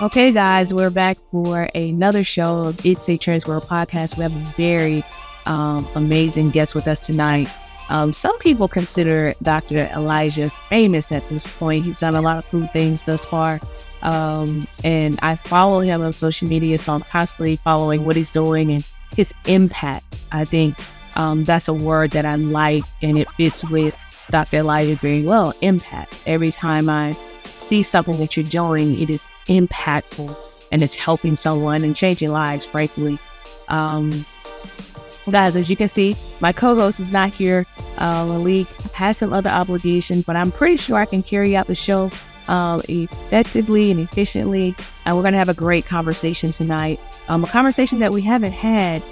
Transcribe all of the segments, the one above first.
Okay, guys, we're back for another show of It's a Trans World podcast. We have a very amazing guest with us tonight. Some people consider Dr. Elijah famous at this point. He's done a lot of cool things thus far. And I follow him on social media, so I'm constantly following what he's doing and his impact. I think that's a word that I like, and it fits with Dr. Elijah very well, impact. Every time I see something that you're doing, it is impactful and it's helping someone and changing lives, frankly. Guys, as you can see, my co-host is not here. Malik has some other obligations, but I'm pretty sure I can carry out the show effectively and efficiently. And we're going to have a great conversation tonight. A conversation that we haven't had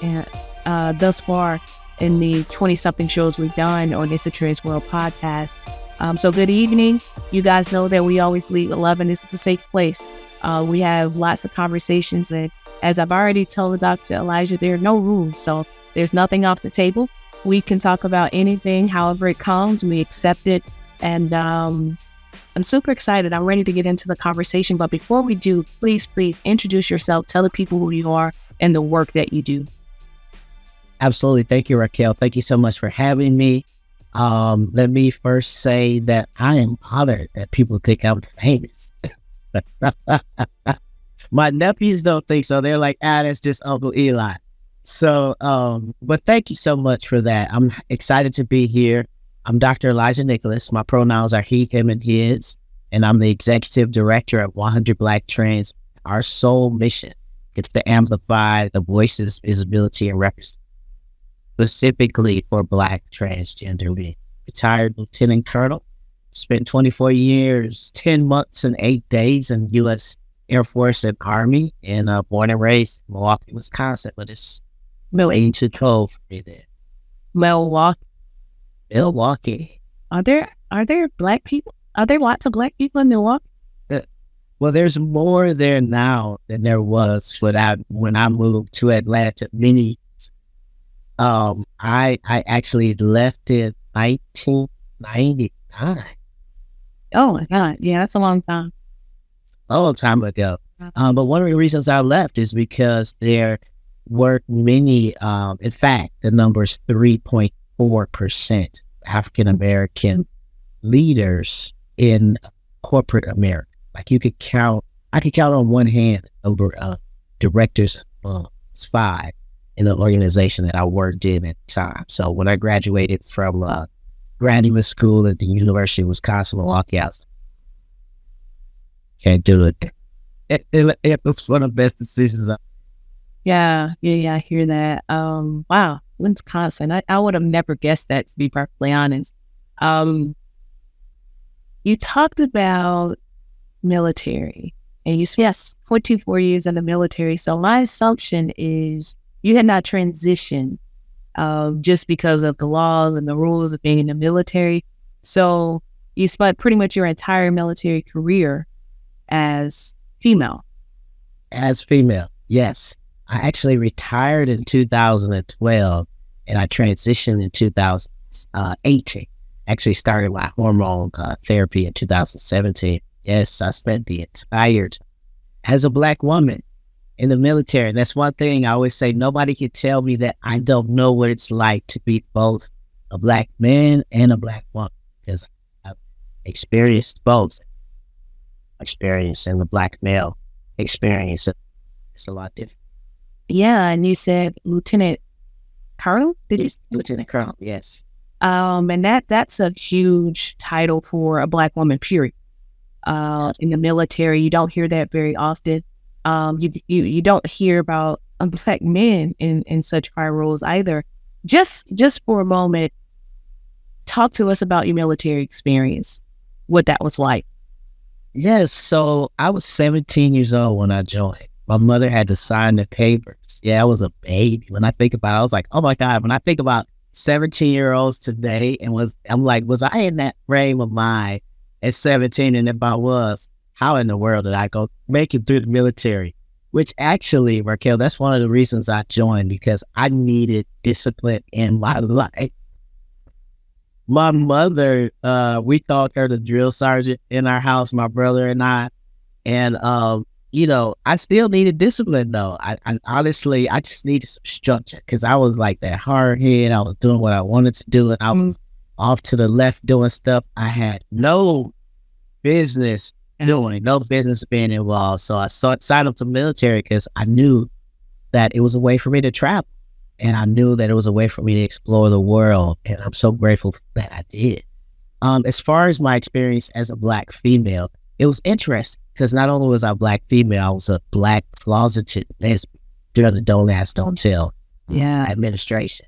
thus far in the 20-something shows we've done on It's a Trans World podcast. So good evening. You guys know that we always leave 11. This is a safe place. We have lots of conversations. And as I've already told Dr. Elijah, there are no rules. So there's nothing off the table. We can talk about anything, however it comes. We accept it. And I'm super excited. I'm ready to get into the conversation. But before we do, please introduce yourself. Tell the people who you are and the work that you do. Absolutely. Thank you, Raquel. Thank you so much for having me. Let me first say that I am honored that people think I'm famous. My nephews don't think so. They're like, that's just Uncle Eli. So, but thank you so much for that. I'm excited to be here. I'm Dr. Elijah Nicholas. My pronouns are he, him, and his, and I'm the executive director of 100 Black Trans. Our sole mission is to amplify the voices, visibility, and representation specifically for Black transgender men. Retired Lieutenant Colonel, spent 24 years, 10 months, and 8 days in U.S. Air Force and Army, and born and raised in Milwaukee, Wisconsin, but it's no age too cold for me there. Milwaukee. Are there Black people? Are there lots of Black people in Milwaukee? Well, there's more there now than there was when I moved to Atlanta many. I actually left in 1999. Oh my God. Yeah, that's a long time. A long time ago. But one of the reasons I left is because there weren't many, in fact, the number is 3.4% African-American leaders in corporate America. Like I could count on one hand over directors, it's 5. In the organization that I worked in at the time. So when I graduated from graduate school at the University of Wisconsin, Milwaukee, I was like, can't do it. It was one of the best decisions. Yeah, I hear that. Wow, Wisconsin. I would have never guessed that, to be perfectly honest. You talked about military, and you said, yes, 24 years in the military. So my assumption is you had not transitioned just because of the laws and the rules of being in the military. So you spent pretty much your entire military career as female. As female, yes. I actually retired in 2012 and I transitioned in 2018. Actually started my hormone therapy in 2017. Yes, I spent the entire time as a Black woman in the military. And that's one thing I always say, nobody can tell me that I don't know what it's like to be both a Black man and a Black woman, because I've experienced both. Experience and the Black male experience, it's a lot different. Yeah, and you said Lieutenant Colonel? Did you? Lieutenant Colonel, yes. And that's a huge title for a Black woman, period. In the military, you don't hear that very often. You don't hear about Black men in such high roles either. Just for a moment, talk to us about your military experience, what that was like. Yes, so I was 17 years old when I joined. My mother had to sign the papers. Yeah, I was a baby. When I think about it, I was like, oh my God. When I think about 17-year-olds today, I'm like, was I in that frame of mind at 17? And if I was, how in the world did I go make it through the military? Which actually, Raquel, that's one of the reasons I joined, because I needed discipline in my life. My mother, we called her the drill sergeant in our house, my brother and I. And I still needed discipline though. I honestly, I just needed some structure because I was like that hard head. I was doing what I wanted to do, and I was off to the left doing stuff I had no business doing, no business being involved. So I signed up to the military because I knew that it was a way for me to travel, and I knew that it was a way for me to explore the world. And I'm so grateful that I did. As far as my experience as a Black female, it was interesting because not only was I a Black female, I was a Black closeted lesbian during the Don't Ask, Don't Tell administration.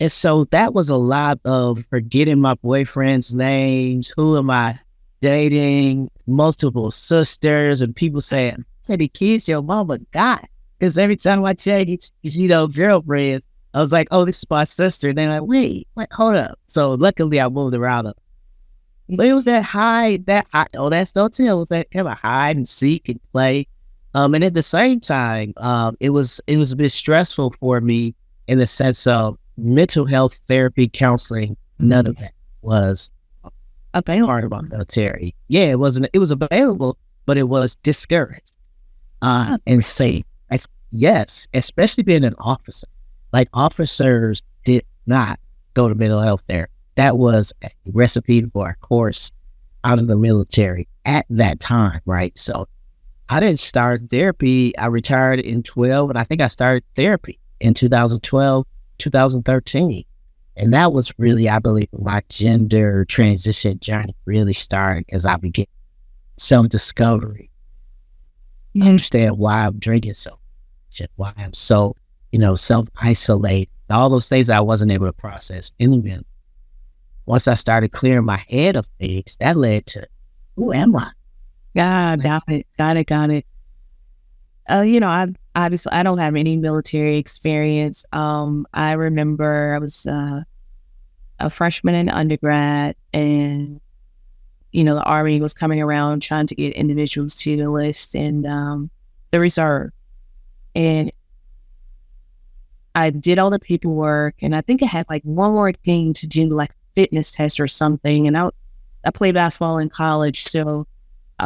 And so that was a lot of forgetting my boyfriend's names. Who am I dating? Multiple sisters, and people saying, "Hey, the kids your mama got." Because every time I change, girlfriends, I was like, "Oh, this is my sister." And they're like, wait, hold up. So luckily I moved around. But it was that don't tell. It was that kind of hide and seek and play. And at the same time, it was a bit stressful for me in the sense of mental health therapy, counseling. None of that was a part of my military. Yeah, it wasn't. It was available, but it was discouraged and safe. Yes, especially being an officer. Like, officers did not go to mental health therapy. That was a recipe for a course out of the military at that time, right? So I didn't start therapy. I retired in 12, and I think I started therapy in 2012, 2013. And that was really, I believe, my gender transition journey really started as I began self-discovery. I understand why I'm drinking so much, why I'm so, self-isolated, all those things I wasn't able to process in the middle. Once I started clearing my head of things, that led to, who am I? Got it. I don't have any military experience. I remember I was a freshman in undergrad, and the Army was coming around trying to get individuals to the list and the reserve. And I did all the paperwork, and I think I had like one more thing to do, like fitness test or something. And I played basketball in college, so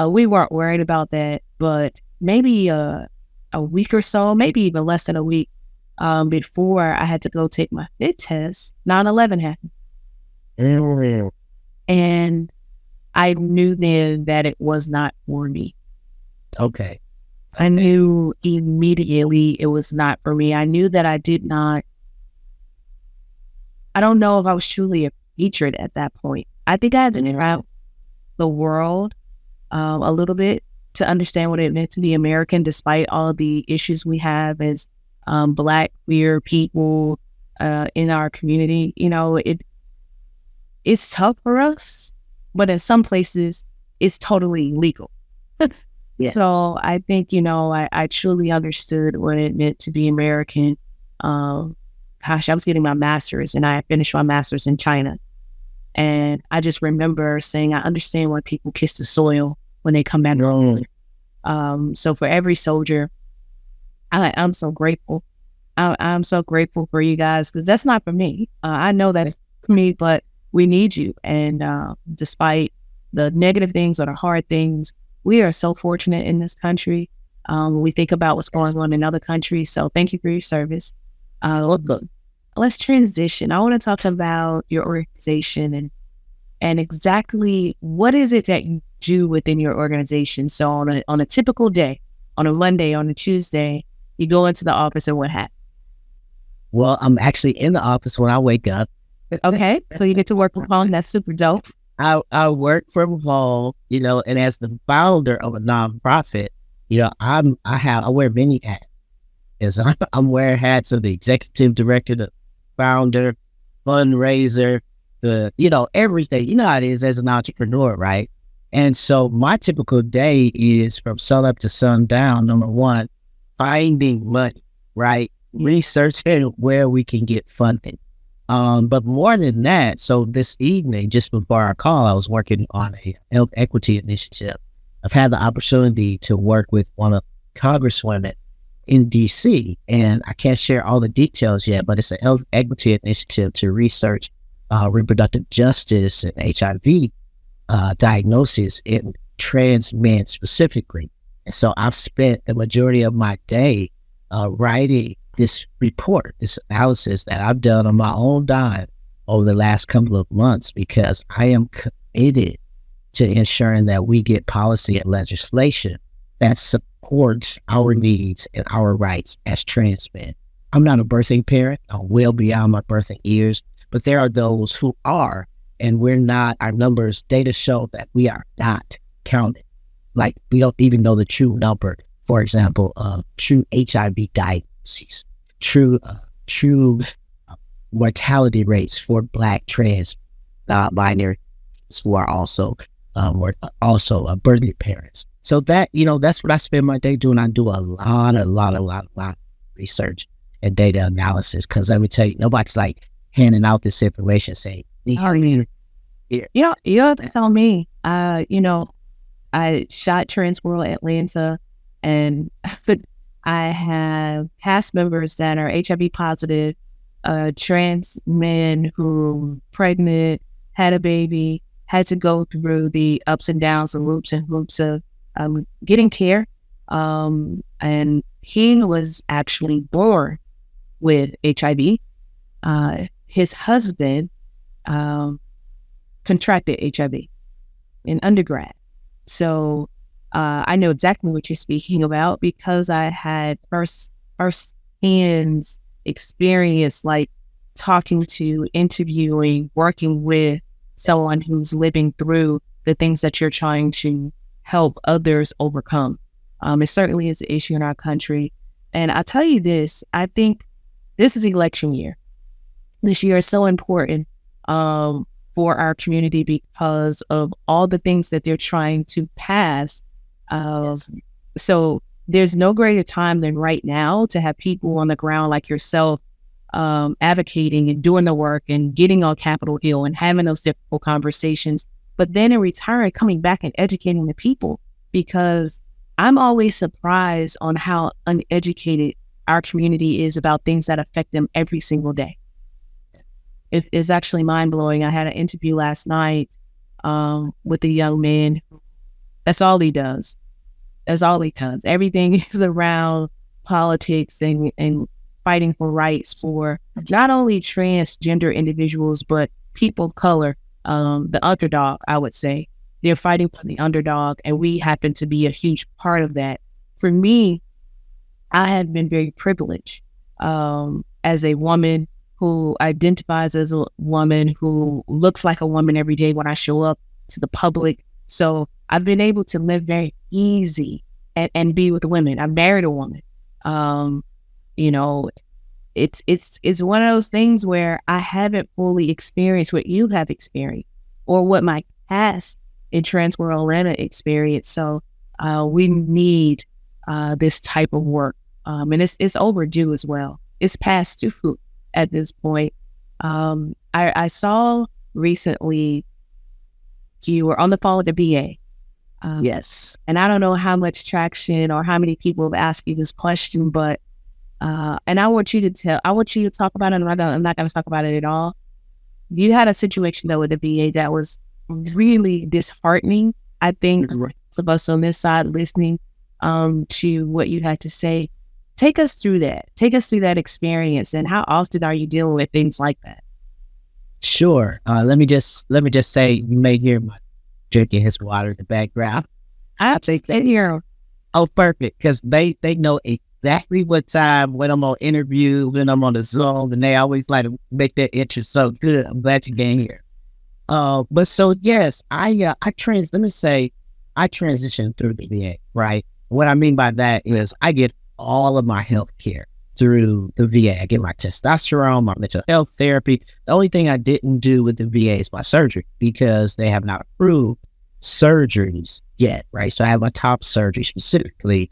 we weren't worried about that. But maybe a week or so, maybe even less than a week before I had to go take my fit test, 9/11 happened. And I knew then that it was not for me. Okay. I knew immediately it was not for me. I knew that I don't know if I was truly a patriot at that point. I think I had to travel the world a little bit to understand what it meant to be American, despite all the issues we have as Black, queer people in our community. It's tough for us, but in some places, it's totally legal. Yes. So I think, I truly understood what it meant to be American. I was getting my master's, and I finished my master's in China. And I just remember saying, I understand why people kiss the soil when they come back home. So for every soldier, I'm so grateful. I'm so grateful for you guys, because that's not for me. I know that's for me, but we need you. And despite the negative things or the hard things, we are so fortunate in this country. When we think about what's going on in other countries. So thank you for your service. Look, let's transition. I want to talk about your organization and exactly what is it that you do within your organization. So on a typical day, on a Monday, on a Tuesday, you go into the office, and what happens? Well, I'm actually in the office when I wake up. Okay, so you get to work from home. That's super dope. I work from home, and as the founder of a nonprofit, I wear many hats. Yes, I'm wearing hats of the executive director, the founder, fundraiser, everything. You know how it is as an entrepreneur, right? And so my typical day is from sun up to sundown. Number one, finding money, right? Researching where we can get funding. But more than that, so this evening, just before our call, I was working on a health equity initiative. I've had the opportunity to work with one of Congresswomen in DC, and I can't share all the details yet, but it's a health equity initiative to research reproductive justice and HIV diagnosis in trans men specifically. And so I've spent the majority of my day writing this report, this analysis that I've done on my own dime over the last couple of months, because I am committed to ensuring that we get policy and legislation that supports our needs and our rights as trans men. I'm not a birthing parent. I'm well beyond my birthing years, but there are those who are, and we're not. Our numbers, data show that we are not counted. Like, we don't even know the true number, for example, true HIV diagnoses, true mortality rates for Black trans binary who are also birthing parents. So that, that's what I spend my day doing. I do a lot of research and data analysis, because let me tell you, nobody's like handing out this information saying, you have to tell me, I shot Trans World Atlanta, and I have cast members that are HIV positive, trans men who pregnant, had a baby, had to go through the ups and downs and loops of getting care. And he was actually born with HIV. His husband contracted HIV in undergrad. So I know exactly what you're speaking about, because I had first-hand experience, like talking to, interviewing, working with someone who's living through the things that you're trying to help others overcome. It certainly is an issue in our country. And I'll tell you this, I think this is election year. This year is so important for our community because of all the things that they're trying to pass. So there's no greater time than right now to have people on the ground like yourself advocating and doing the work and getting on Capitol Hill and having those difficult conversations, but then in return coming back and educating the people, because I'm always surprised on how uneducated our community is about things that affect them every single day. It's actually mind-blowing. I had an interview last night with a young man. That's all he does. That's all he does. Everything is around politics and fighting for rights for not only transgender individuals, but people of color, the underdog, I would say. They're fighting for the underdog, and we happen to be a huge part of that. For me, I have been very privileged as a woman who identifies as a woman, who looks like a woman every day when I show up to the public. So I've been able to live very easy and be with women. I married a woman. It's one of those things where I haven't fully experienced what you have experienced or what my past in Trans World Atlanta experienced. So we need this type of work. And it's overdue as well. It's past due at this point. I saw recently you were on the phone with the VA. Yes. And I don't know how much traction or how many people have asked you this question, but and I want you to talk about it. I'm not going to talk about it at all. You had a situation though with the VA that was really disheartening. I think most of us on this side listening to what you had to say. Take us through that. Take us through that experience, and how often are you dealing with things like that? Sure. Let me just say, you may hear my drinking his water in the background. I think they hear. Oh, perfect, because they know exactly what time, when I'm on interview, when I'm on the Zoom, and they always like to make that intro so good. I'm glad you came here. But so yes, I transitioned through the VA, right? What I mean by that is I get all of my health care through the VA. I get my testosterone, my mental health therapy. The only thing I didn't do with the VA is my surgery, because they have not approved surgeries yet, right? So I have my top surgery specifically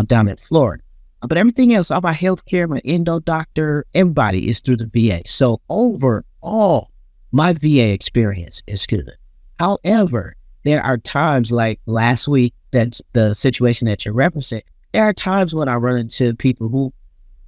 down in Florida. But everything else, all my health care, my endo doctor, everybody is through the VA. So overall, my VA experience is good. However, there are times like last week, that's the situation that you're referencing. There are times when I run into people who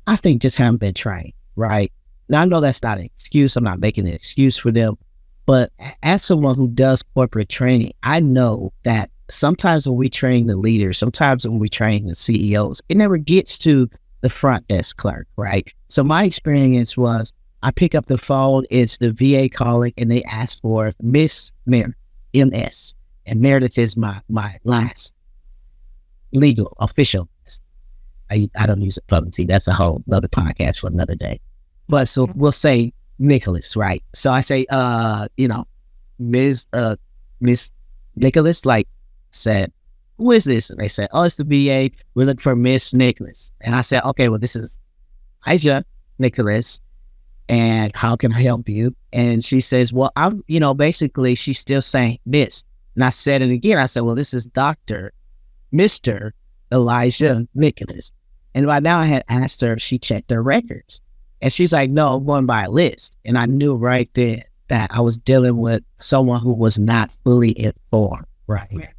I think just haven't been trained, right? Now, I know that's not an excuse. I'm not making an excuse for them. But as someone who does corporate training, I know that sometimes when we train the leaders, sometimes when we train the CEOs, it never gets to the front desk clerk, right? So my experience was I pick up the phone, it's the VA calling, and they ask for Miss Meredith, MS. And Meredith is my last legal official. I don't use it publicly. That's a whole other podcast for another day. But so we'll say Nicholas, right? So I say, Miss Nicholas, like said, who is this? And they said, oh, it's the VA. We're looking for Miss Nicholas. And I said, okay, well, this is Elijah Nicholas. And how can I help you? And she says, well, basically she's still saying Miss. And I said it again. I said, well, this is Mr. Elijah Nicholas. And by now I had asked her if she checked her records. And she's like, no, I'm going by a list. And I knew right then that I was dealing with someone who was not fully informed, right? Yeah.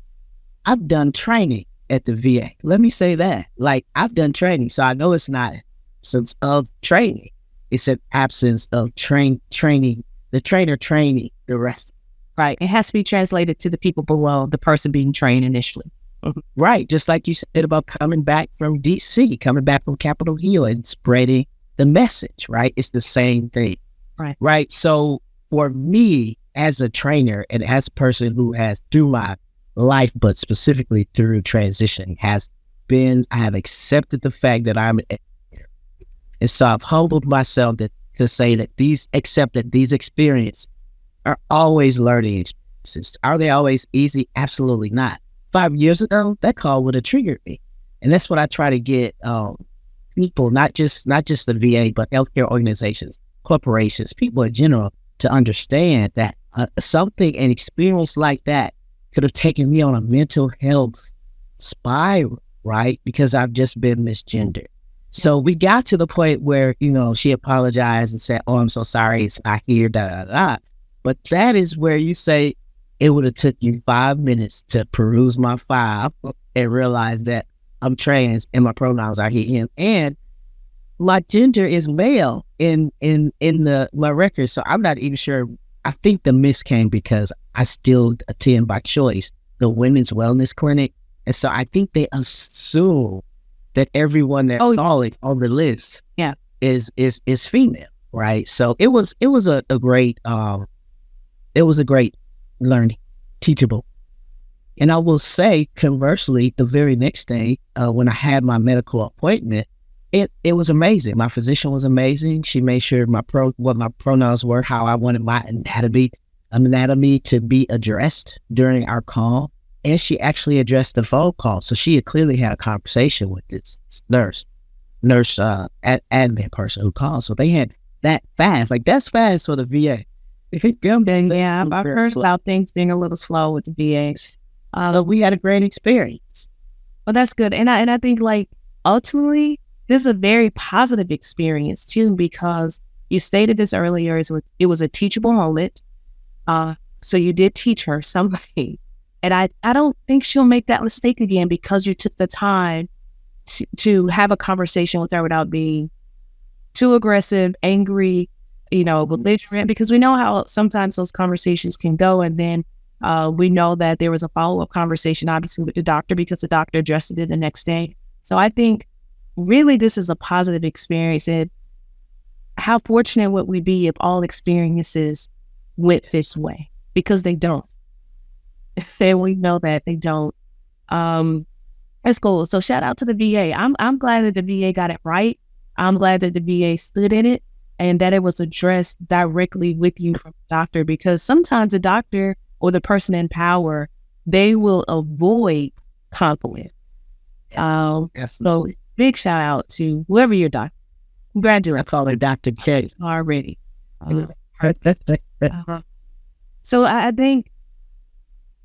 I've done training at the VA. Let me say that. Like, I've done training, so I know it's not absence of training. It's an absence of training, the trainer training the rest. Right. It has to be translated to the people below the person being trained initially. Right. Just like you said about coming back from DC, coming back from Capitol Hill and spreading the message, right? It's the same thing. Right. Right. So for me as a trainer and as a person who has through my life, but specifically through transition, I have accepted the fact that I'm an educator. And so I've humbled myself to say that these experiences are always learning experiences. Are they always easy? Absolutely not. 5 years ago, that call would have triggered me. And that's what I try to get people, not just the VA, but healthcare organizations, corporations, people in general, to understand that an experience like that could have taken me on a mental health spiral, right? Because I've just been misgendered. So we got to the point where, she apologized and said, oh, I'm so sorry, it's not here, da. But that is where you say, it would have took you 5 minutes to peruse my file and realize that I'm trans and my pronouns are he, him, and my gender is male in my record. So I'm not even sure. I think the miss came because I still attend by choice the women's wellness clinic, and so I think they assume that everyone that's calling on the list, is female, right? So it was a great learning, teachable. And I will say, conversely, the very next day, when I had my medical appointment, it was amazing. My physician was amazing. She made sure what my pronouns were, how I wanted my anatomy to be addressed during our call. And she actually addressed the phone call. So she had clearly had a conversation with this nurse, admin person who called. So they had that fast. Like, that's fast for the VA. Yeah, I've heard about things being a little slow with the VAs. So we had a great experience. Well, that's good. And I think, like, ultimately, this is a very positive experience, too, because you stated this earlier, it was a teachable moment. So you did teach her something. And I don't think she'll make that mistake again because you took the time to have a conversation with her without being too aggressive, angry, belligerent, because we know how sometimes those conversations can go. And then we know that there was a follow-up conversation, obviously, with the doctor because the doctor addressed it the next day. So I think really this is a positive experience. And how fortunate would we be if all experiences went this way? Because they don't. And we know that they don't. That's cool. So shout out to the VA. I'm glad that the VA got it right. I'm glad that the VA stood in it and that it was addressed directly with you from the doctor, because sometimes the doctor or the person in power, they will avoid conflict. So big shout out to whoever your doctor. Congratulations. I call her Dr. K. Already. So I think,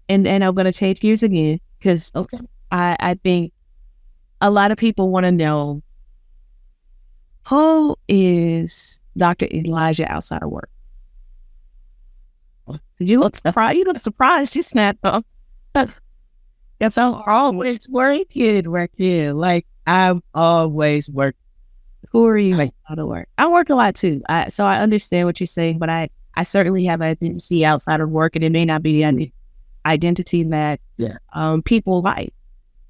and I'm going to change gears again, because I think a lot of people want to know, who is Dr. Elijah outside of work? You look surprised. You snapped up. Yes, I'm always working. Like, I'm always working. Who are you outside of work? I work a lot too. So I understand what you're saying, but I certainly have an identity outside of work, and it may not be the identity that people like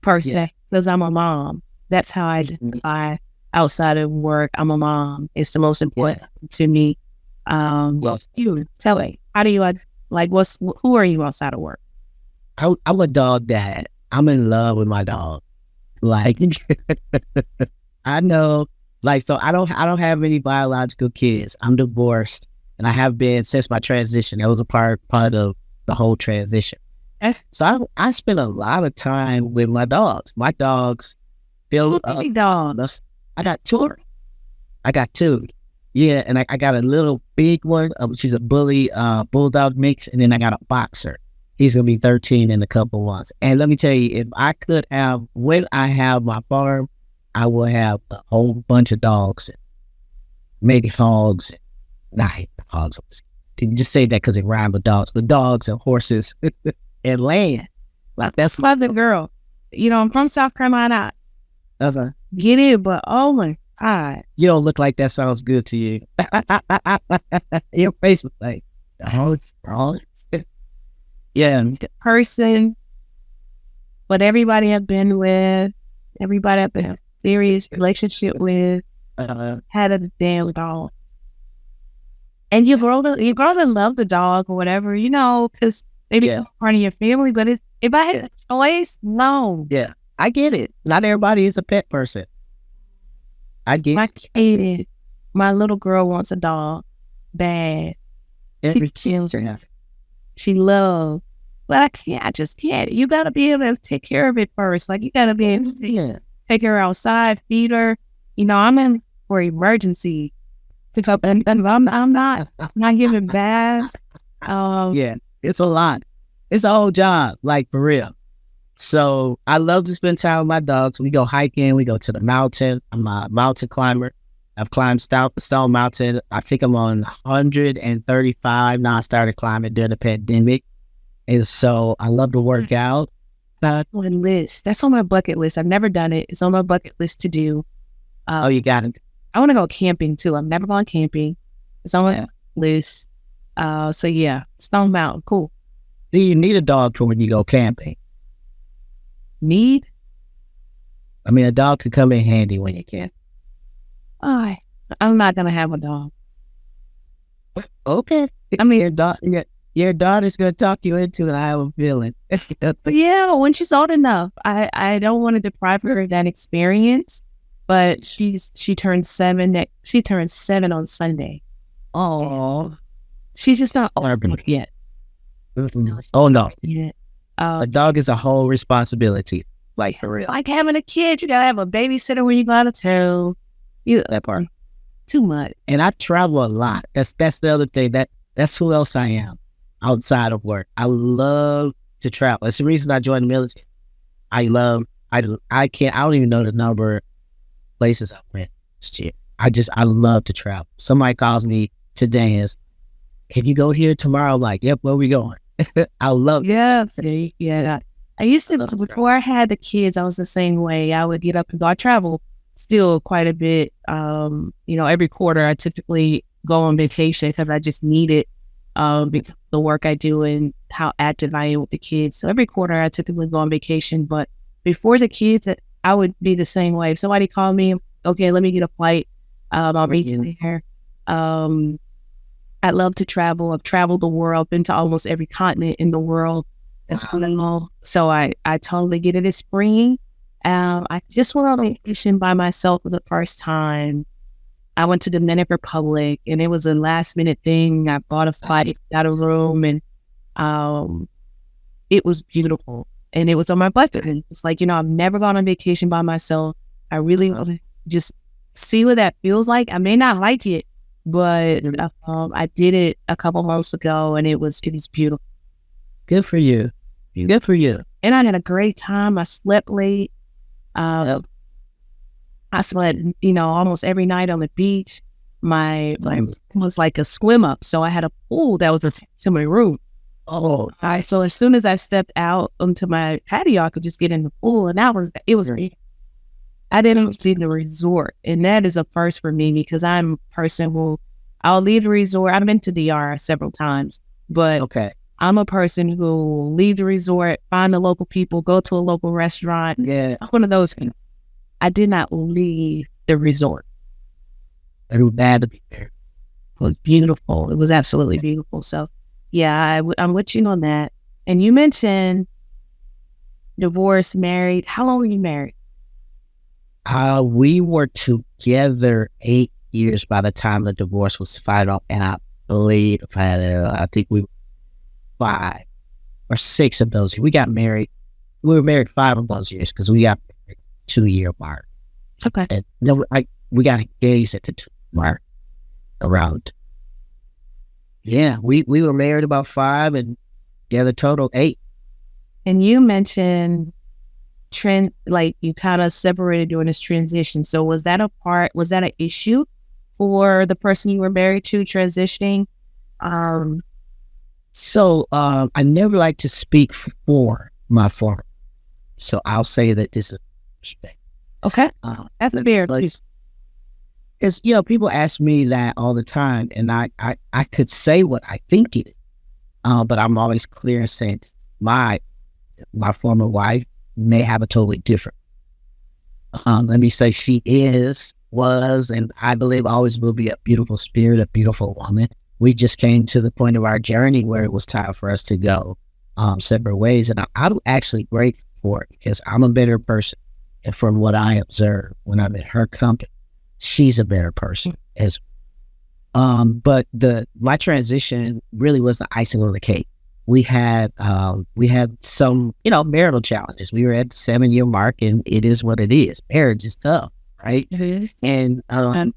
per se, because I'm a mom. That's how I identify outside of work. I'm a mom. It's the most important to me. You tell me, how do you like? Who are you outside of work? I'm a dog dad. I'm in love with my dog. Like, I know, like, so I don't have any biological kids. I'm divorced, and I have been since my transition. That was a part of the whole transition. So I spend a lot of time with my dogs. My dogs feel dogs. I got two. Yeah, and I got a little big one. She's a bulldog mix, and then I got a boxer. He's gonna be 13 in a couple months. And let me tell you, if I could have, when I have my farm, I will have a whole bunch of dogs, maybe hogs. Nah, hogs. You just say that because it rhymes with dogs, but dogs and horses and land. Like that's Southern girl. You know, I'm from South Carolina. Get it, but oh my God, you don't look like that sounds good to you. Your face was like, oh. Yeah, the person, but everybody I've been with, everybody I've been in a serious relationship with, had a damn dog. And you grow to love the dog or whatever, you know, because maybe it's part of your family. But if I had the choice, no. Yeah, I get it. Not everybody is a pet person. I get my kid, my little girl wants a dog bad. Every kid's her. She loves, but I just can't. You got to be able to take care of it first. Like, you got to be able to take her outside, feed her. You know, I'm in for emergency. And I'm not giving baths. It's a lot. It's a whole job, like, for real. So I love to spend time with my dogs. We go hiking. We go to the mountain. I'm a mountain climber. I've climbed Stone Mountain. I think I'm on 135 now. I started climbing during the pandemic. And so I love to work out. That's on my bucket list. I've never done it. It's on my bucket list to do. You got it. I want to go camping too. I've never gone camping. It's on my list. So yeah, Stone Mountain. Cool. Do you need a dog for when you go camping? Need? I mean, a dog could come in handy when you camp. I'm not going to have a dog. Okay. I mean, your daughter's going to talk you into it, I have a feeling. Yeah, when she's old enough. I don't want to deprive her of that experience, but she turns 7. She turns 7 on Sunday. Oh. She's just not old enough yet. Oh, no. Yeah. A dog is a whole responsibility. Like, for real. Like having a kid, you got to have a babysitter when you go out of town. That part. Too much. And I travel a lot. That's the other thing. That's who else I am outside of work. I love to travel. It's the reason I joined the military. I don't even know the number of places I went this year. I love to travel. Somebody calls me today and says, can you go here tomorrow? I'm like, yep, where we going? I love it. Yeah. I used to, before I had the kids, I was the same way. I would get up and go. I travel still quite a bit. Every quarter I typically go on vacation because I just need it because of the work I do and how active I am with the kids. So every quarter I typically go on vacation. But before the kids, I would be the same way. If somebody called me, okay, let me get a flight. I'll be there. I love to travel. I've traveled the world, been to almost every continent in the world. So I totally get it. It's spring. I just went on vacation by myself for the first time. I went to Dominican Republic, and it was a last minute thing. I bought a flight, got a room, and it was beautiful. And it was on my bucket list. It's like, I've never gone on vacation by myself. I really want to just see what that feels like. I may not like it, but I did it a couple months ago, and it was beautiful. Good for you. Good for you. And I had a great time. I slept late. I slept, almost every night on the beach. My was like a swim up, so I had a pool that was attached to my room. Oh, nice. So as soon as I stepped out onto my patio, I could just get in the pool, and it was great. I didn't leave the resort, and that is a first for me because I'm a person who I'll leave the resort. I've been to DR several times, but I'm a person who will leave the resort, find the local people, go to a local restaurant. Yeah. I'm one of those people. I did not leave the resort. It was bad to be there. It was beautiful. It was absolutely beautiful. So, yeah, I'm with you on that. And you mentioned divorced, married. How long were you married? We were together 8 years by the time the divorce was final, and I believe I think we 5 or 6 of those. We got married. We were married 5 of those years because we got married 2-year mark. Okay. And then we got engaged at the 2 mark around. Yeah, we were married about 5 and together total 8. And you mentioned like you kind of separated during this transition. So was that an issue for the person you were married to transitioning? So I never like to speak for my former. So I'll say that this is respect. Okay. That's fair. Because people ask me that all the time, and I could say what I think it is, but I'm always clear in saying my former wife may have a totally different. Let me say she was, and I believe always will be a beautiful spirit, a beautiful woman. We just came to the point of our journey where it was time for us to go separate ways, and I'm actually grateful for it because I'm a better person. And from what I observe when I'm in her company, she's a better person as but my transition really was the icing on the cake. We had some, marital challenges. We were at the 7-year mark, and it is what it is. Marriage is tough, right? It is. And I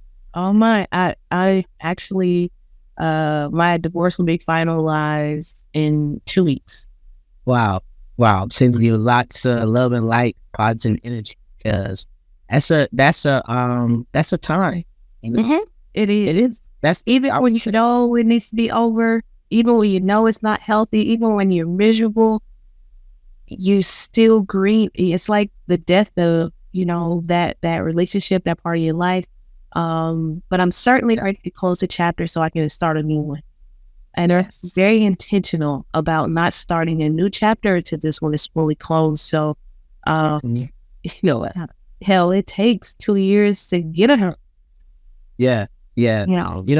actually my divorce will be finalized in 2 weeks. Wow. I'm sending you lots of love and light, positive energy, because that's a time. Mm-hmm. It is. It is. That's even when you know it needs to be over, even when you know it's not healthy, even when you're miserable, you still grieve. It's like the death of, that relationship, that part of your life. But I'm certainly ready to close the chapter so I can start a new one. And I'm very intentional about not starting a new chapter until this one is fully closed. So, hell, it takes 2 years to get her. Yeah.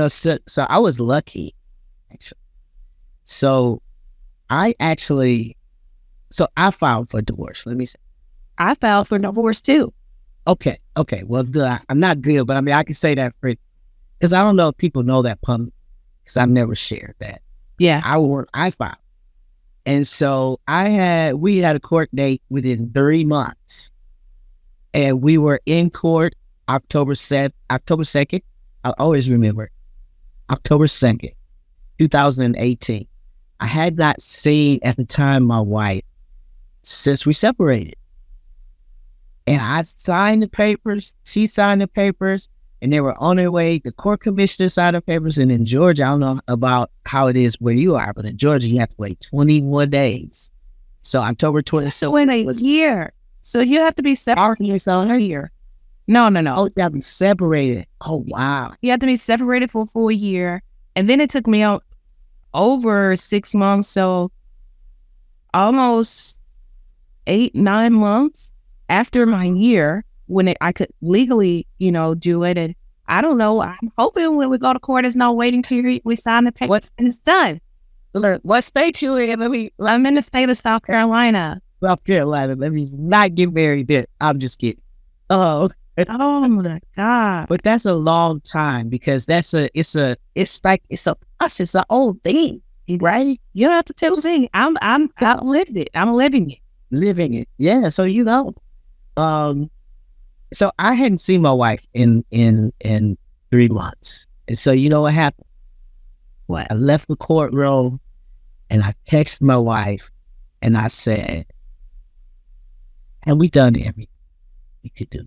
So I was lucky, actually. So I filed for divorce. Let me say. I filed for divorce too. Okay. Well, good. I'm not good, but I can say that because I don't know if people know that public, because I've never shared that. Yeah. I filed. And so we had a court date within 3 months, and we were in court October 2nd. I'll always remember October 2nd, 2018. I had not seen at the time my wife since we separated. And I signed the papers, she signed the papers, and they were on their way. The court commissioner signed the papers. And in Georgia, I don't know about how it is where you are, but in Georgia, you have to wait 21 days. So October 20th. So in a year. So you have to be separated from yourself in a year. No. Oh, you have to be separated. Oh, wow. You have to be separated for a full year. And then it took me out over 6 months. So almost 8-9 months after my year when I could legally, do it. And I don't know. I'm hoping when we go to court, it's not waiting till we sign the paper and it's done. What state you in? I'm in the state of South Carolina. South Carolina. Let me not get married there. I'm just kidding. Oh my God. But that's a long time because it's a process, an old thing, right? You don't have to tell me. I lived it. I'm living it. Living it. Yeah. So, so I hadn't seen my wife in 3 months. And so you know what happened? What? I left the courtroom and I texted my wife and I said, have we done everything we could do?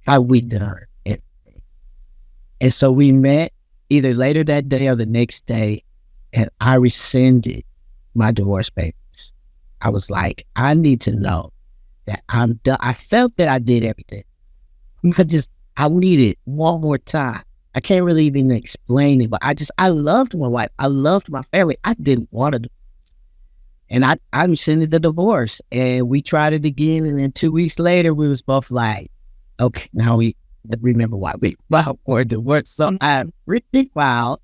Have we done everything? And so we met either later that day or the next day, and I rescinded my divorce papers. I was like, I need to know that I'm done. I felt that I did everything. I needed one more time I can't really even explain it, but I loved my wife. I loved my family. I didn't want to. And I rescinded the divorce, and we tried it again. And then 2 weeks later, we was both like, okay, now we remember why we filed for a divorce. So I refiled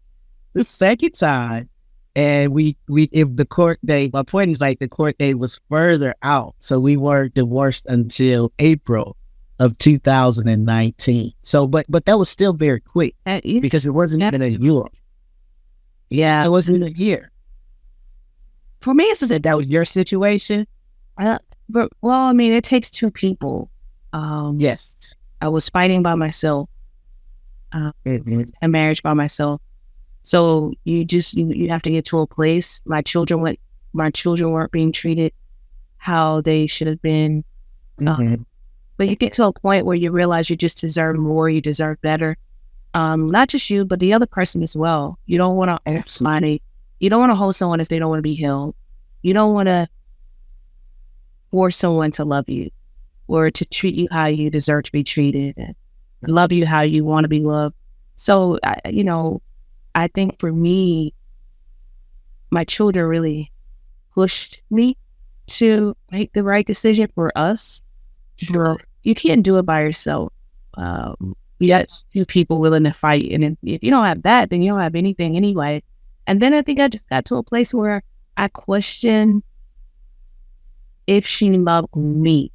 the second time. And if the court date, my point is like the court date was further out. So we weren't divorced until April of 2019. So, but that was still very quick because it wasn't even a year. Yeah, it wasn't a year. For me, it's just that was your situation. Well, I mean, it takes two people. Yes, I was fighting by myself, a marriage by myself. So you have to get to a place. My children weren't being treated how they should have been. But you get to a point where you realize you just deserve more. You deserve better. Not just you, but the other person as well. You don't want to hold somebody. You don't want to hold someone if they don't want to be held. You don't want to force someone to love you or to treat you how you deserve to be treated and love you how you want to be loved. So, I think for me, my children really pushed me to make the right decision for us. Sure. You can't do it by yourself. You got two people willing to fight. And if you don't have that, then you don't have anything anyway. And then I think I just got to a place where I questioned if she loved me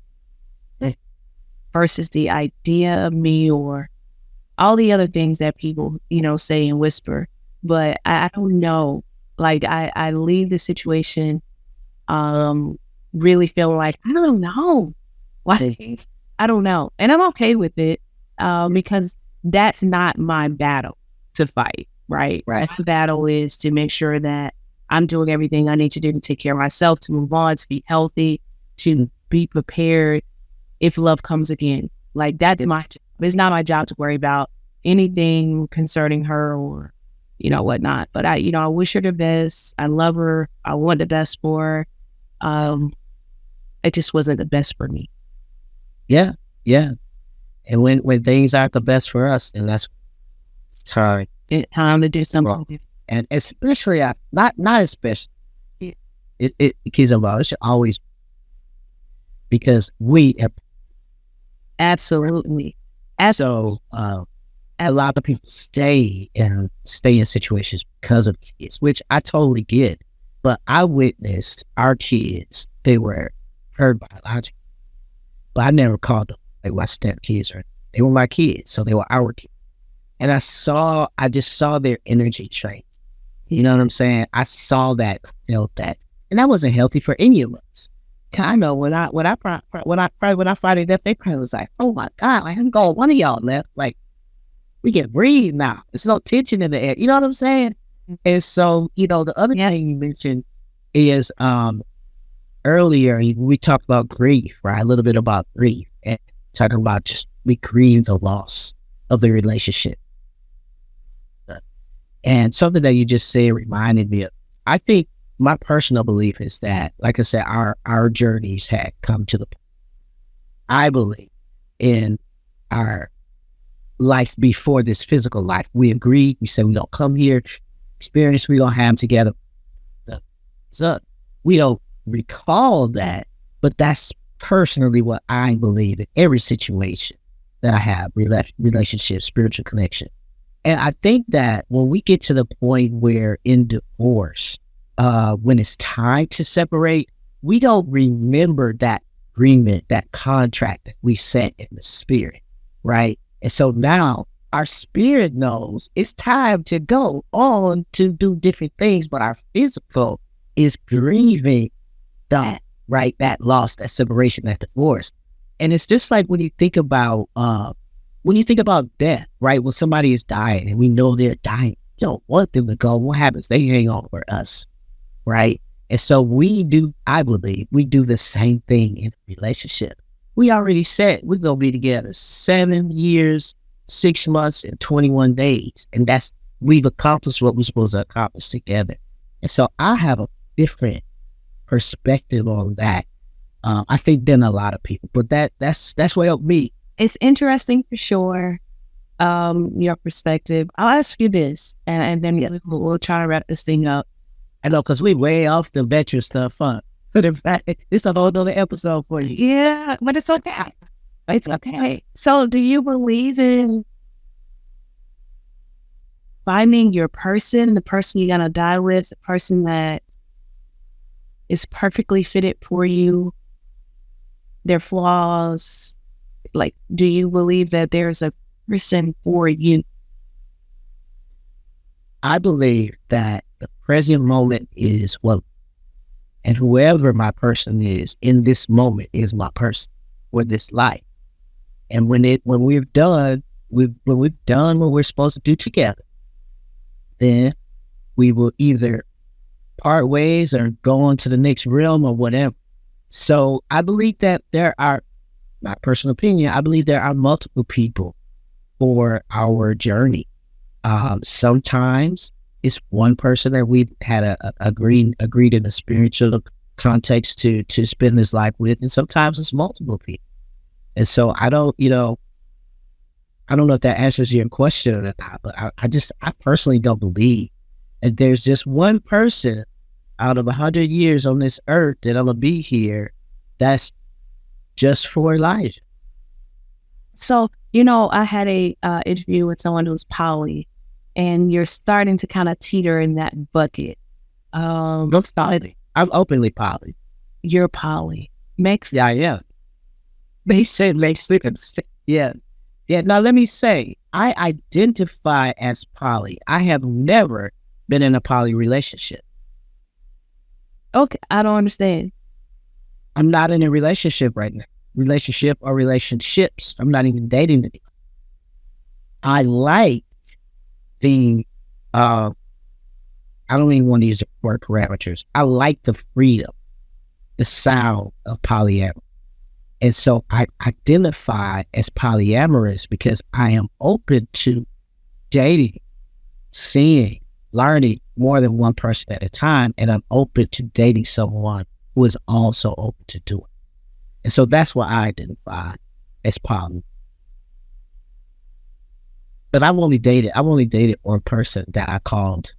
versus the idea of me or all the other things that people, say and whisper. But I don't know. Like I leave the situation really feeling like, I don't know. Why? I don't know. And I'm okay with it because that's not my battle to fight, right? My battle is to make sure that I'm doing everything I need to do to take care of myself, to move on, to be healthy, to be prepared if love comes again. Like that's my job. It's not my job to worry about anything concerning her or, whatnot. But I wish her the best. I love her. I want the best for her. It just wasn't the best for me. Yeah. And when things aren't the best for us, then that's time. Time to do something. And especially, not especially, it kids involved. It should always, because we have. Absolutely. So, a lot of people stay in situations because of kids, which I totally get. But I witnessed our kids; they were heard biologically, but I never called them like my stepkids, or they were my kids, so they were our kids. And I just saw their energy change. You know what I'm saying? I saw that, felt that, and that wasn't healthy for any of us. I know when I finally left, they probably was like, "Oh my God, like I'm going, one of y'all left, like we can breathe now. There's no tension in the air." You know what I'm saying? And so, the other thing you mentioned is earlier we talked about grief, right? A little bit about grief, and talking about just we grieve the loss of the relationship. And something that you just said reminded me of, I think my personal belief is that, like I said, our journeys had come to the point. I believe in our life before this physical life. We agreed, we said we don't come here, experience we don't have together. So we don't recall that, but that's personally what I believe in every situation that I have, relationship, spiritual connection. And I think that when we get to the point where in divorce, when it's time to separate, we don't remember that agreement, that contract that we set in the spirit, right? And so now our spirit knows it's time to go on to do different things, but our physical is grieving that, right? That loss, that separation, that divorce. And it's just like when you think about death, right? When somebody is dying and we know they're dying, you don't want them to go. What happens? They hang on for us, right? And so I believe we do the same thing in a relationship. We already said we're going to be together 7 years, 6 months, and 21 days. And we've accomplished what we're supposed to accomplish together. And so I have a different perspective on that, I think, than a lot of people. But that's what helped me. It's interesting for sure. your perspective. I'll ask you this, and then we'll try to wrap this thing up. I know, because we way off the veteran stuff, huh? But in fact, it's a whole other episode for you. Yeah, but it's okay. It's okay. So do you believe in finding your person, the person you're going to die with, the person that is perfectly fitted for you, their flaws? Like, do you believe that there's a person for you? I believe that the present moment is what, and whoever my person is in this moment is my person for this life. And when we've done what we're supposed to do together, then we will either part ways or go on to the next realm or whatever. So I believe that there are, my personal opinion, I believe there are multiple people for our journey. Sometimes it's one person that we've had agreed in a spiritual context to spend this life with, and sometimes it's multiple people. And so I don't know if that answers your question or not, but I personally don't believe that there's just one person out of 100 years on this earth that I'm gonna be here that's just for Elijah. So, I had a interview with someone who's poly, and you're starting to kind of teeter in that bucket. I'm openly poly. You're poly. Yeah, I am. They said makes sense. Yeah. Now let me say, I identify as poly. I have never been in a poly relationship. Okay, I don't understand. I'm not in a relationship right now. Relationship or relationships. I'm not even dating anybody. I like the, I don't even want to use the word parameters. I like the freedom, the sound of polyamory. And so I identify as polyamorous because I am open to dating, seeing, learning more than one person at a time. And I'm open to dating someone who is also open to do it. And so that's why I identify as poly. But I've only dated one person that I called,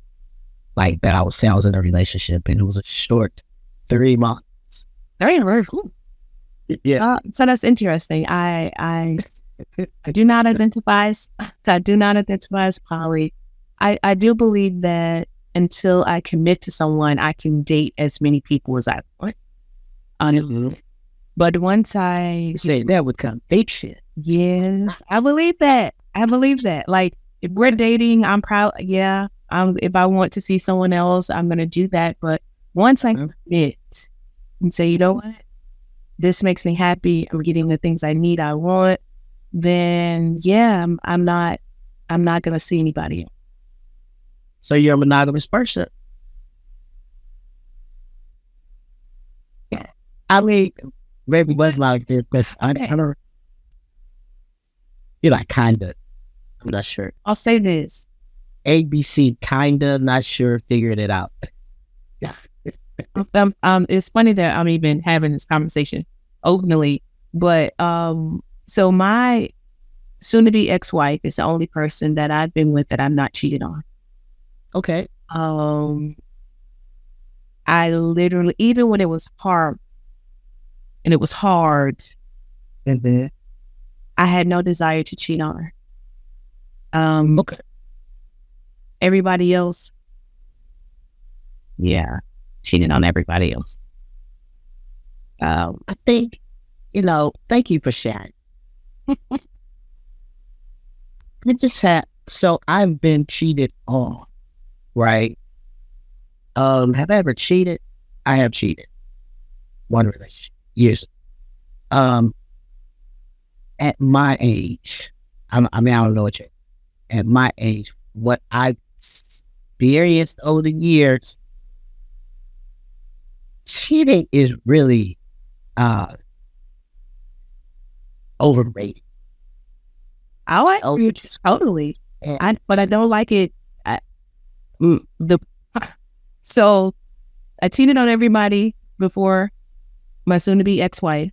like, that I would say I was in a relationship, and it was a short 3 months. Very cool. Yeah. So that's interesting. I do not identify as poly. I do believe that until I commit to someone, I can date as many people as I want. But once I say that would come date shit. Yes, I believe that. Like, if we're dating, I'm proud. Yeah, if I want to see someone else, I'm gonna do that. But once I commit and say, you know what, this makes me happy, I'm getting the things I need, I want, then yeah, I'm not gonna see anybody else. So you're a monogamous person? Yeah. I mean, maybe was like this, but I don't. Kinda. I'm not sure. I'll say this: ABC, kinda, not sure, figured it out. It's funny that I'm even having this conversation openly, but so my soon-to-be ex-wife is the only person that I've been with that I'm not cheated on. Okay. I literally, even when it was hard, Mm-hmm. I had no desire to cheat on her. Okay. Everybody else, yeah, cheating on everybody else. I think, thank you for sharing. So I've been cheated on, right? Have I ever cheated? I have cheated. One relationship, years. At my age, I don't know what you're, at my age, what I experienced over the years, cheating is really overrated. I like it totally, but I don't like it. So I cheated on everybody before my soon-to-be ex-wife.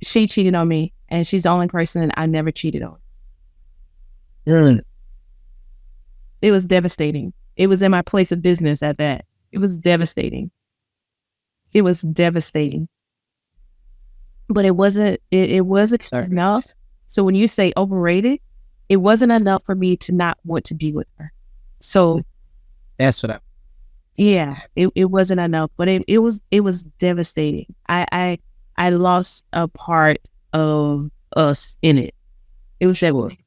She cheated on me and she's the only person I never cheated on. Mm. It was devastating. It was in my place of business at that. It was devastating. It was devastating. But it wasn't enough. So when you say overrated, it wasn't enough for me to not want to be with her. So that's what it wasn't enough, but it was devastating. I lost a part of us in it. It was devastating.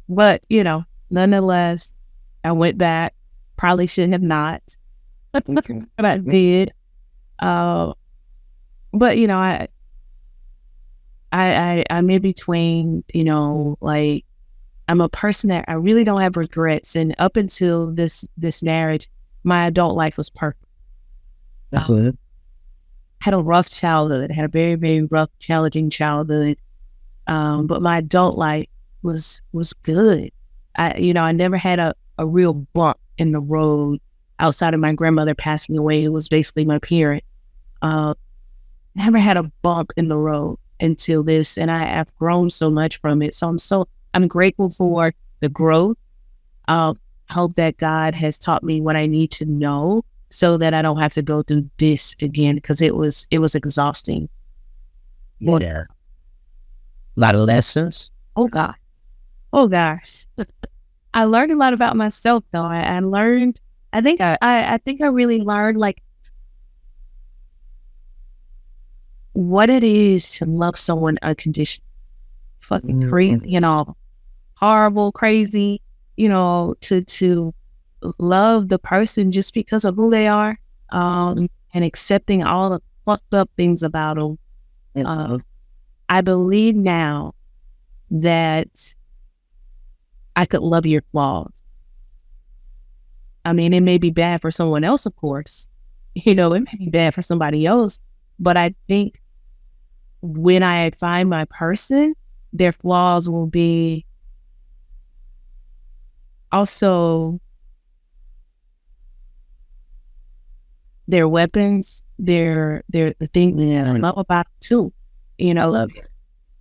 But nonetheless, I went back. Probably shouldn't have not, but I did. But I'm in between. Like, I'm a person that I really don't have regrets, and up until this marriage, my adult life was perfect. Had a rough childhood. Had a very, very rough, challenging childhood. But my adult life was good. I never had a real bump in the road outside of my grandmother passing away. It was basically my parent. Never had a bump in the road until this, and I've grown so much from it. So I'm grateful for the growth. I hope that God has taught me what I need to know so that I don't have to go through this again, because it was exhausting. Yeah. A lot of lessons. Oh gosh. I learned a lot about myself, though. I learned. I think I really learned, like, what it is to love someone unconditionally. Fucking crazy, horrible, crazy. To love the person just because of who they are, and accepting all the fucked up things about them. I believe now that I could love your flaws. I mean, it may be bad for someone else, of course. It may be bad for somebody else. But I think when I find my person, their flaws will be also their weapons, the things that I love about too. I love it.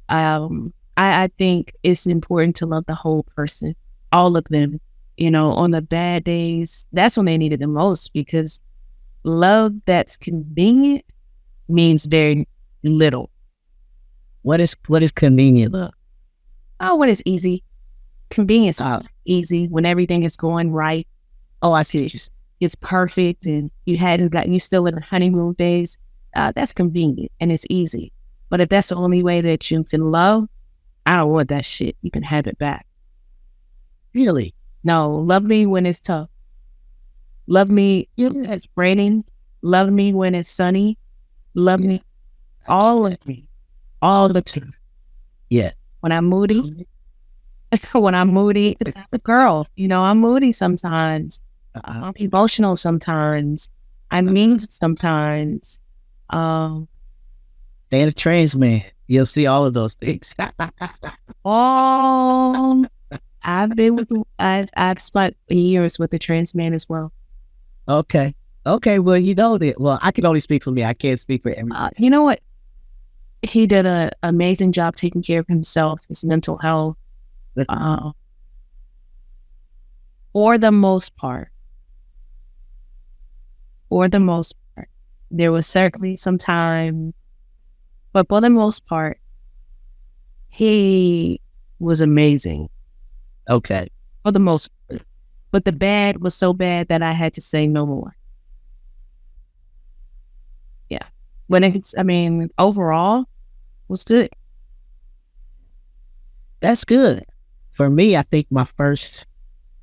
I think it's important to love the whole person, all of them. On the bad days, that's when they need it the most, because love that's convenient means very little. What is convenient love? Oh, when it's easy. Convenience is easy when everything is going right. Oh, I see what you're saying. It's perfect, and you still in the honeymoon phase. That's convenient and it's easy. But if that's the only way that you can love, I don't want that shit. You can have it back. Really? No, love me when it's tough. Love me when it's raining. Love me when it's sunny. Love me, all of me, all the time. Yeah. When I'm moody, it's a girl. I'm moody sometimes. I'm emotional sometimes. I'm mean sometimes. They in a TRANSman. You'll see all of those things. I've spent years with the TRANSman as well. Okay. Well, that. Well, I can only speak for me. I can't speak for everyone. You know what? He did an amazing job taking care of himself, his mental health. For the most part. There was certainly some time, but for the most part, he was amazing. Okay. For the most part. But the bad was so bad that I had to say no more. Yeah. Overall, was good. That's good. For me, I think my first,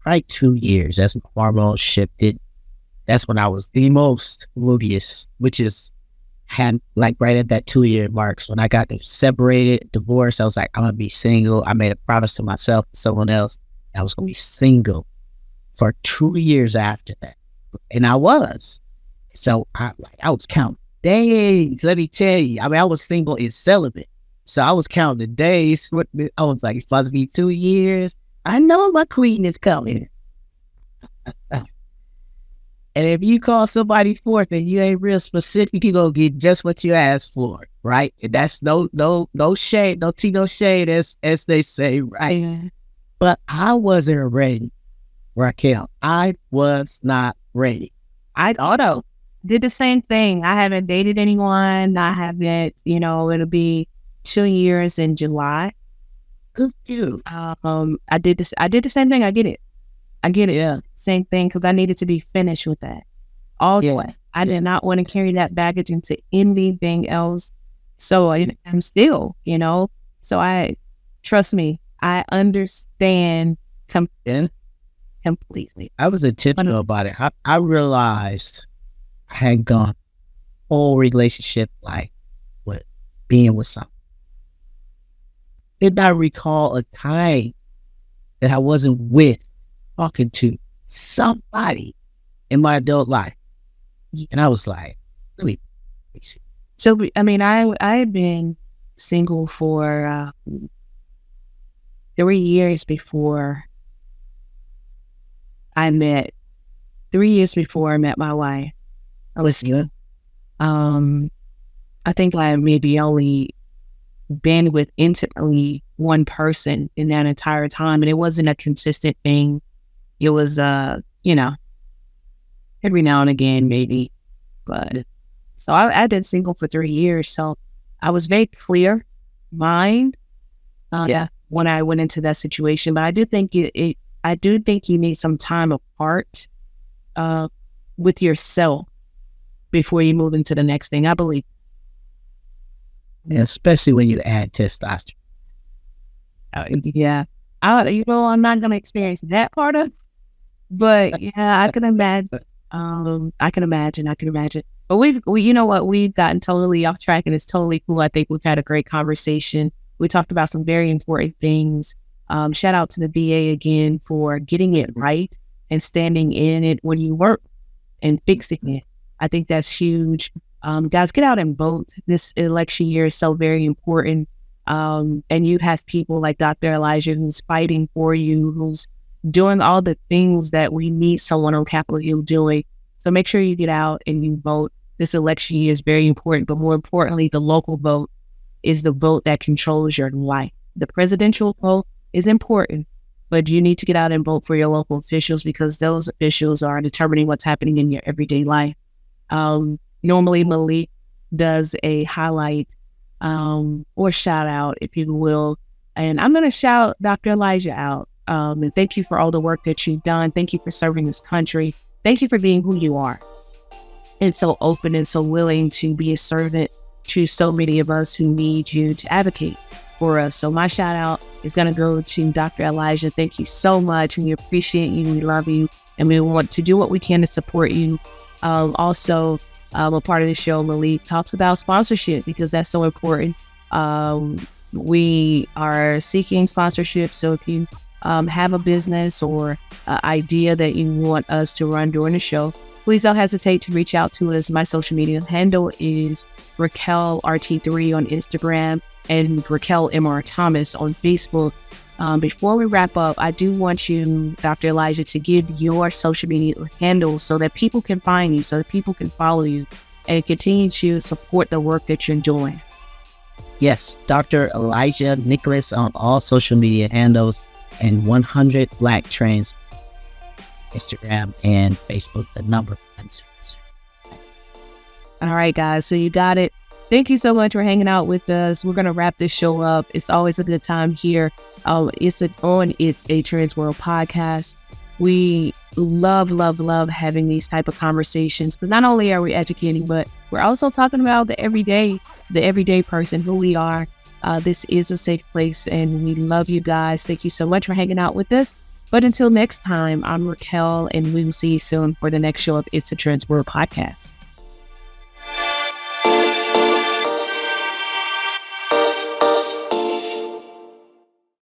2 years, as my hormones shifted, that's when I was the most moodiest, which is right at that 2-year mark. So when I got separated, divorced, I was like, I'm going to be single. I made a promise to myself and someone else. I was going to be single for 2 years after that. And I was. So I was counting days, let me tell you. I was single and celibate. So I was counting the days. I was like, it's supposed to be 2 years. I know my queen is coming. And if you call somebody fourth and you ain't real specific, you gonna get just what you asked for, right? And that's no shade, no shade, as they say, right? Yeah. But I wasn't ready, Raquel. I was not ready. I also did the same thing. I haven't dated anyone. I haven't, it'll be 2 years in July. Good for you. I did the same thing. I get it. Yeah. Same thing, because I needed to be finished with that all the way. I did not want to carry that baggage into anything else. So I'm still, so trust me, I understand completely. I was intentional about it. I realized I had gone whole relationship like with being with someone. Did not recall a time that I wasn't talking to somebody in my adult life. And I was like, let me see. So, I mean, I had been single for 3 years before I met 3 years before I met my wife. I think I maybe only been with intimately one person in that entire time, and it wasn't a consistent thing. It was, every now and again, maybe. But so I've been single for 3 years, so I was very clear mind. When I went into that situation, but I do think I do think you need some time apart with yourself before you move into the next thing, I believe. Yeah, especially when you add testosterone. Yeah. I'm not going to experience that part of it, but yeah, I can imagine. I can imagine. But we've gotten totally off track, and it's totally cool. I think we've had a great conversation. We talked about some very important things. Shout out to the VA again for getting it right and standing in it when you work and fixing it. I think that's huge. Guys, get out and vote. This election year is so very important. And you have people like Dr. Elijah who's fighting for you, who's doing all the things that we need someone on Capitol Hill doing. So make sure you get out and you vote. This election year is very important, but more importantly, the local vote is the vote that controls your life. The presidential vote is important, but you need to get out and vote for your local officials, because those officials are determining what's happening in your everyday life. Normally Malik does a highlight or shout out, if you will. And I'm going to shout Dr. Elijah out. And thank you for all the work that you've done. Thank you for serving this country. Thank you for being who you are. And so open and so willing to be a servant to so many of us who need you to advocate for us. So my shout out is going to go to Dr. Elijah. Thank you so much. We appreciate you. We love you. And we want to do what we can to support you. Also, a part of the show, Malik talks about sponsorship, because that's so important. We are seeking sponsorship. So if you have a business or idea that you want us to run during the show, please don't hesitate to reach out to us. My social media handle is Raquel RT3 on Instagram and Raquel MR Thomas on Facebook. Before we wrap up, I do want you, Dr. Elijah, to give your social media handles so that people can find you, so that people can follow you and continue to support the work that you're doing. Yes, Dr. Elijah Nicholas on all social media handles, and 100 Black Trans Instagram and Facebook, the number. All right, guys. So you got it. Thank you so much for hanging out with us. We're going to wrap this show up. It's always a good time here. It's a Trans World podcast. We love having these type of conversations, because not only are we educating, but we're also talking about the everyday person, who we are. This is a safe place, and we love you guys. Thank you so much for hanging out with us. But until next time, I'm Raquel, and we will see you soon for the next show of It's a Trans World podcast.